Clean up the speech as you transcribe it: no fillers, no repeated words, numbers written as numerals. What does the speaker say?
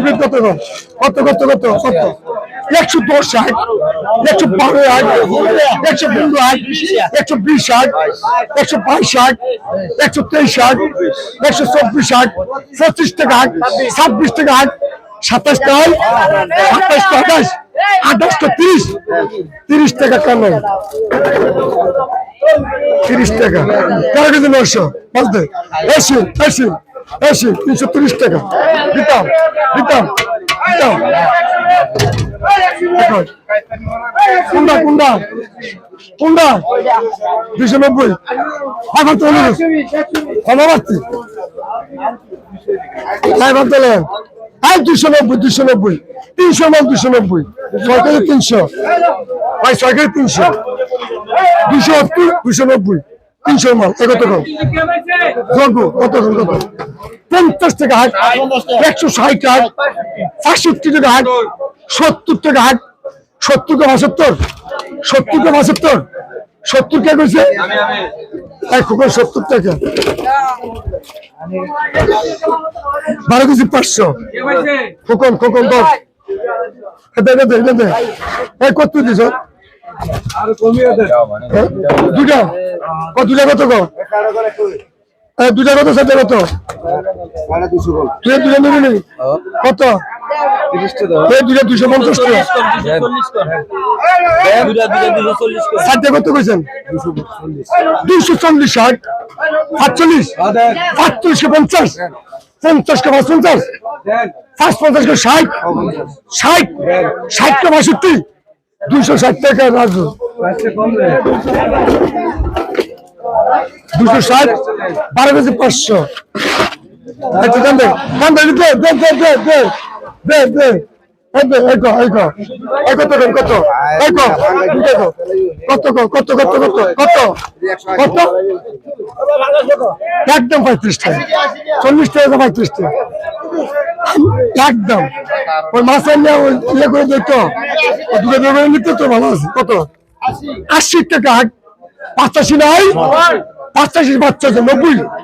কত কত কত কত কত 110 ষাট 112 ষাট 115 ষাট 120 ষাট 122 ষাট 123 ষাট 124 ষাট 25 টাকা হাট 26 টাকা হাট 27 টাকা 27 টাকা 28 টাকা 30 টাকা কেন 30 টাকা কারো কিন্তু 900 বলতে এসি এসি এসি 330 টাকা দিতাম দিতাম দিতাম কুন্ডা কুন্ডা কুন্ডা 290 আবার তো হলো অনাবাস্তি তাই বলতে আর 290 290 300 মাল 290 সরকারি 300 ভাই সরকারি 300 280 290 300 মাল কত কম যোগ্য কত কত 50 টাকা হাট 160 টাকা 65 টাকা হাট 70 টাকা হাট 70 কে 72 70 কে 72 70 কে কইছে এক কোন 70 টাকা 12 কেজি 500 খোকন খোকন দর দে দে দে দে এই কত দিছ আর কমিয়ে দে দুটা কত দুটা কত গো দুটা কত সাথে কত 250 বল তুই দুটা নিবি নি কত 30 টাকা এই দুটা 250 টাকা 40 কর এই দুটা 240 কর সাথে কত কইছেন 240 ষাট 48 48 কে 50 50 কে 50 50 কে 60 60 60 কে 62 260 টাকা রাজু কম রে 260 12 কেজি 500 আচ্ছা দাম দে দে দে দে দে দে দে কত কত কত কত কত কত কত একদম 35 টাকা 40 টাকা 35 টাকা একদম ওই মাছ আনলে ইয়ে করে দেখতো দুটো দেবে নিতে তো ভালো আছে কত 80 টাকা 85 নাই 85 বাচ্চা 90